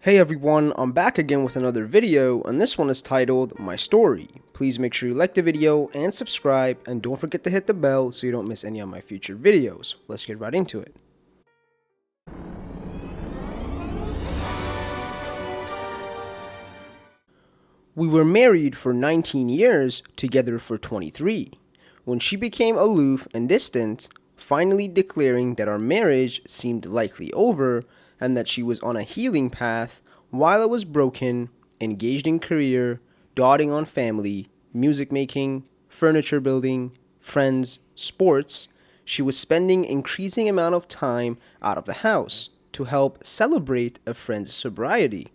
Hey everyone, I'm back again with another video, and this one is titled My Story. Please make sure you like the video and subscribe, and don't forget to hit the bell so you don't miss any of my future videos. Let's get right into it. We were married for 19 years, together for 23, when she became aloof and distant, finally declaring that our marriage seemed likely over and that she was on a healing path while I was broken, engaged in career, dotting on family, music making, furniture building, friends, sports. She was spending increasing amount of time out of the house to help celebrate a friend's sobriety.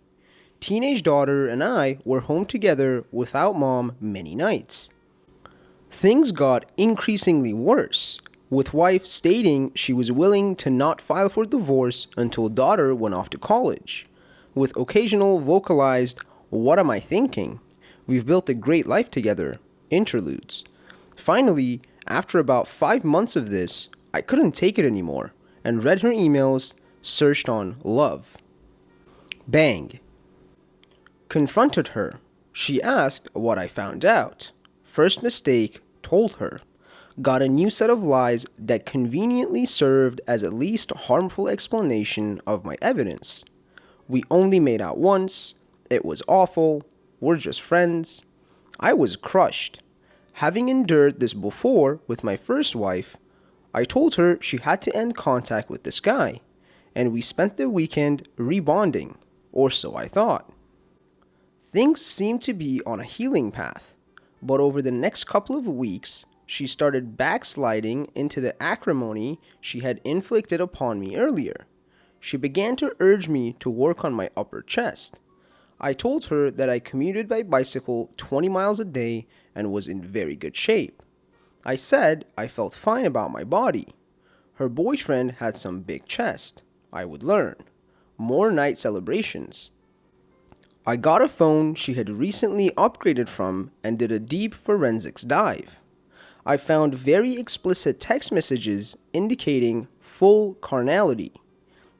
Teenage daughter and I were home together without mom many nights. Things got increasingly worse, with wife stating she was willing to not file for divorce until daughter went off to college, with occasional vocalized, "What am I thinking? We've built a great life together," interludes. Finally, after about 5 months of this, I couldn't take it anymore and read her emails, searched on love. Bang. Confronted her. She asked what I found out. First mistake, told her. Got a new set of lies that conveniently served as at least harmful explanation of my evidence. We only made out once. It was awful. We're just friends. I was crushed. Having endured this before with my first wife, I told her she had to end contact with this guy, and we spent the weekend rebonding, or so I thought. Things seemed to be on a healing path, but over the next couple of weeks, she started backsliding into the acrimony she had inflicted upon me earlier. She began to urge me to work on my upper chest. I told her that I commuted by bicycle 20 miles a day and was in very good shape. I said I felt fine about my body. Her boyfriend had some big chest. I would learn. More night celebrations. I got a phone she had recently upgraded from and did a deep forensics dive. I found very explicit text messages indicating full carnality.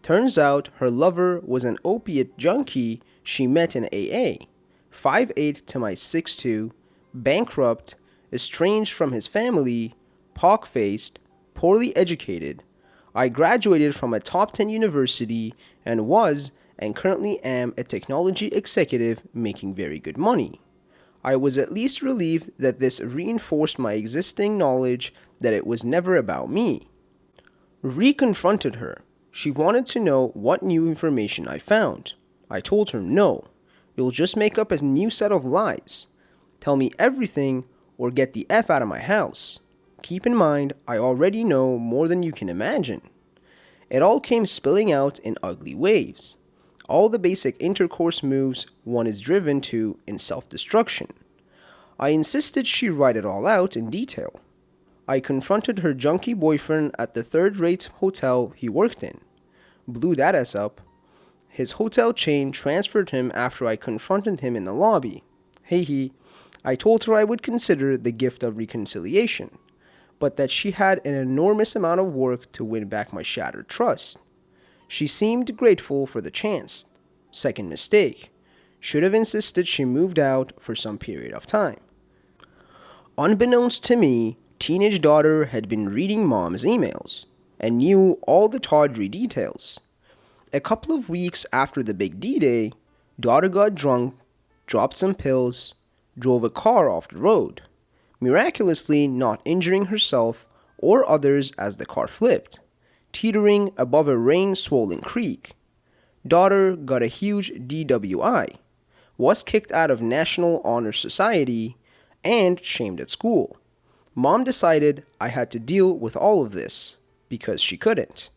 Turns out her lover was an opiate junkie she met in AA, 5'8" to my 6'2", bankrupt, estranged from his family, pock-faced, poorly educated. I graduated from a top 10 university and was and currently am a technology executive making very good money. I was at least relieved that this reinforced my existing knowledge that it was never about me. Reconfronted her. She wanted to know what new information I found. I told her no. You'll just make up a new set of lies. Tell me everything or get the F out of my house. Keep in mind, I already know more than you can imagine. It all came spilling out in ugly waves. All the basic intercourse moves one is driven to in self-destruction. I insisted she write it all out in detail. I confronted her junkie boyfriend at the third-rate hotel he worked in. Blew that ass up. His hotel chain transferred him after I confronted him in the lobby. Hey. I told her I would consider the gift of reconciliation, but that she had an enormous amount of work to win back my shattered trust. She seemed grateful for the chance. Second mistake. Should have insisted she moved out for some period of time. Unbeknownst to me, teenage daughter had been reading mom's emails and knew all the tawdry details. A couple of weeks after the big D-Day, daughter got drunk, dropped some pills, drove a car off the road, miraculously not injuring herself or others as the car flipped, teetering above a rain-swollen creek. Daughter got a huge DWI, was kicked out of National Honor Society, and shamed at school. Mom decided I had to deal with all of this because she couldn't.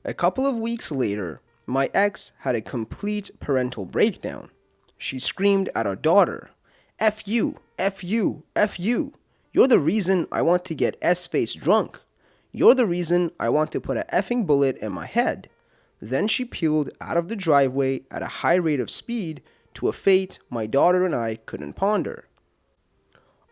A couple of weeks later, my ex had a complete parental breakdown. She screamed at our daughter, "F you, F you, F you. You're the reason I want to get S-face drunk. You're the reason I want to put a effing bullet in my head." Then she peeled out of the driveway at a high rate of speed to a fate my daughter and I couldn't ponder.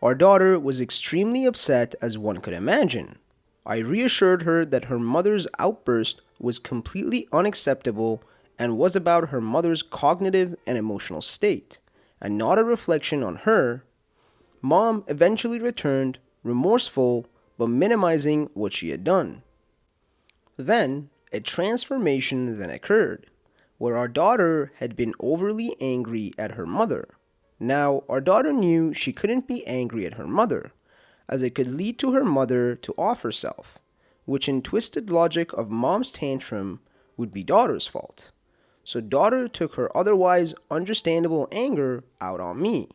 Our daughter was extremely upset as one could imagine. I reassured her that her mother's outburst was completely unacceptable and was about her mother's cognitive and emotional state, and not a reflection on her, Mom eventually returned, remorseful but minimizing what she had done. Then, a transformation then occurred, where our daughter had been overly angry at her mother. Now, our daughter knew she couldn't be angry at her mother, as it could lead to her mother to off herself, which in twisted logic of mom's tantrum would be daughter's fault. So daughter took her otherwise understandable anger out on me.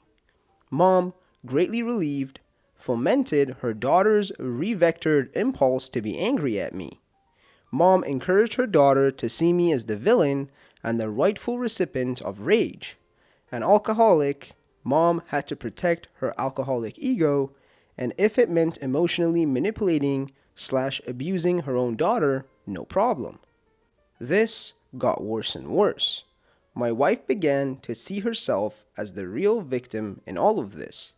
Mom, greatly relieved, fomented her daughter's revectored impulse to be angry at me. Mom encouraged her daughter to see me as the villain and the rightful recipient of rage. An alcoholic, Mom had to protect her alcoholic ego, and if it meant emotionally manipulating/abusing her own daughter, no problem. This got worse and worse. My wife began to see herself as the real victim in all of this,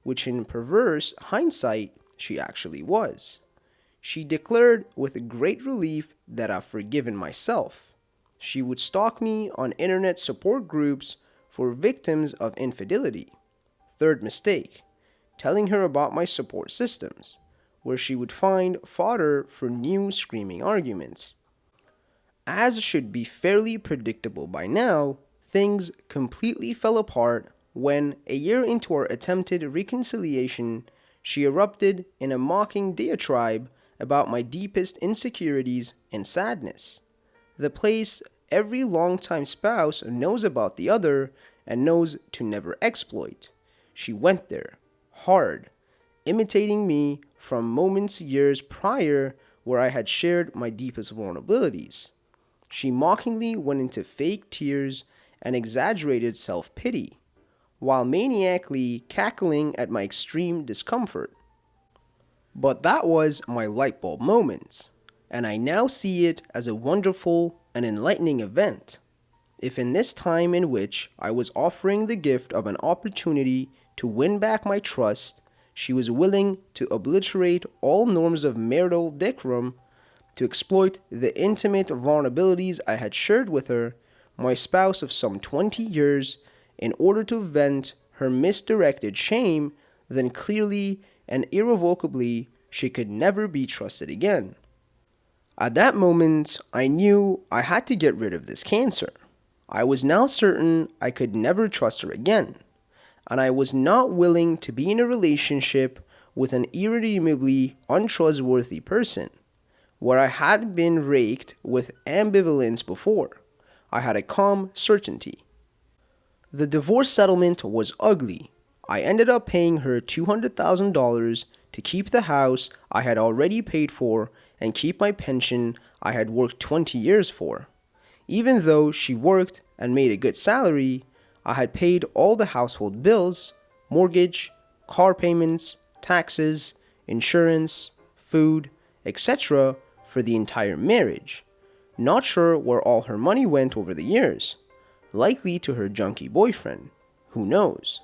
which in perverse hindsight she actually was. She declared with great relief that I've forgiven myself. She would stalk me on internet support groups for victims of infidelity. Third mistake, telling her about my support systems, where she would find fodder for new screaming arguments. As should be fairly predictable by now, things completely fell apart when, a year into our attempted reconciliation, she erupted in a mocking diatribe about my deepest insecurities and sadness. The place every longtime spouse knows about the other and knows to never exploit. She went there, hard, imitating me from moments years prior where I had shared my deepest vulnerabilities. She mockingly went into fake tears and exaggerated self-pity, while maniacally cackling at my extreme discomfort. But that was my light bulb moment, and I now see it as a wonderful and enlightening event. If in this time in which I was offering the gift of an opportunity to win back my trust, she was willing to obliterate all norms of marital decorum, to exploit the intimate vulnerabilities I had shared with her, my spouse of some 20 years, in order to vent her misdirected shame, then clearly and irrevocably she could never be trusted again. At that moment, I knew I had to get rid of this cancer. I was now certain I could never trust her again, and I was not willing to be in a relationship with an irredeemably untrustworthy person, where I had been raked with ambivalence before. I had a calm certainty. The divorce settlement was ugly. I ended up paying her $200,000 to keep the house I had already paid for and keep my pension I had worked 20 years for. Even though she worked and made a good salary, I had paid all the household bills, mortgage, car payments, taxes, insurance, food, etc. for the entire marriage. Not sure where all her money went over the years. Likely to her junkie boyfriend. Who knows?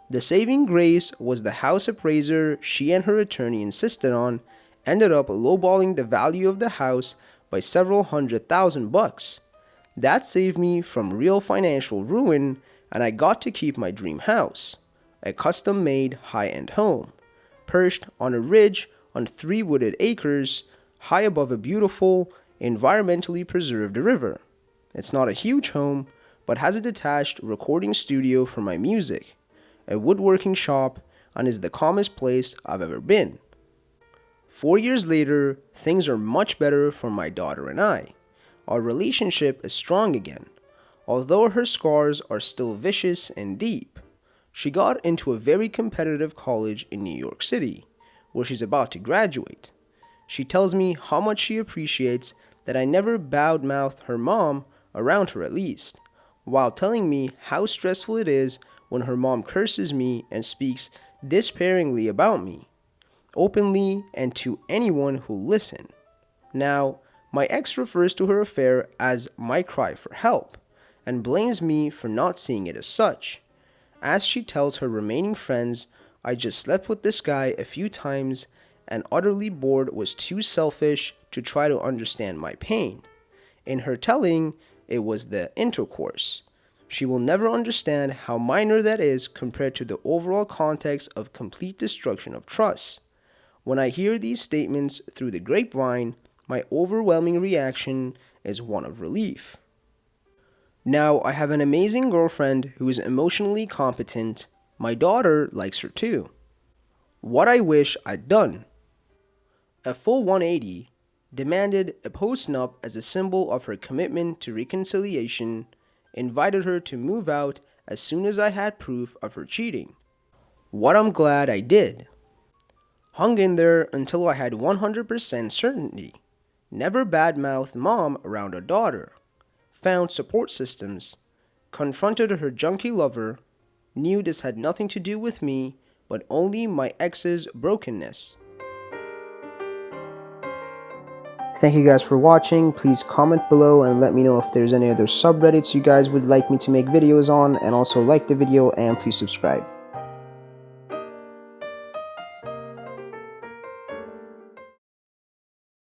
The saving grace was the house appraiser she and her attorney insisted on ended up lowballing the value of the house by several $100,000. That saved me from real financial ruin, and I got to keep my dream house, a custom-made high-end home, perched on a ridge on 3 wooded acres, high above a beautiful, environmentally preserved river. It's not a huge home, but has a detached recording studio for my music, a woodworking shop, and is the calmest place I've ever been. 4 years later, things are much better for my daughter and I. Our relationship is strong again, although her scars are still vicious and deep. She got into a very competitive college in New York City, where she's about to graduate. She tells me how much she appreciates that I never bad-mouthed her mom, around her at least, while telling me how stressful it is when her mom curses me and speaks despairingly about me, openly and to anyone who'll listen. Now, my ex refers to her affair as my cry for help, and blames me for not seeing it as such. As she tells her remaining friends, I just slept with this guy a few times and Utterlybored was too selfish to try to understand my pain. In her telling, it was the intercourse. She will never understand how minor that is compared to the overall context of complete destruction of trust. When I hear these statements through the grapevine, my overwhelming reaction is one of relief. Now, I have an amazing girlfriend who is emotionally competent. My daughter likes her too. What I wish I'd done. A full 180, demanded a post-nup as a symbol of her commitment to reconciliation, invited her to move out as soon as I had proof of her cheating. What I'm glad I did. Hung in there until I had 100% certainty. Never badmouthed mom around her daughter. Found support systems. Confronted her junkie lover. Knew this had nothing to do with me, but only my ex's brokenness. Thank you guys for watching. Please comment below and let me know if there's any other subreddits you guys would like me to make videos on, and also like the video and please subscribe.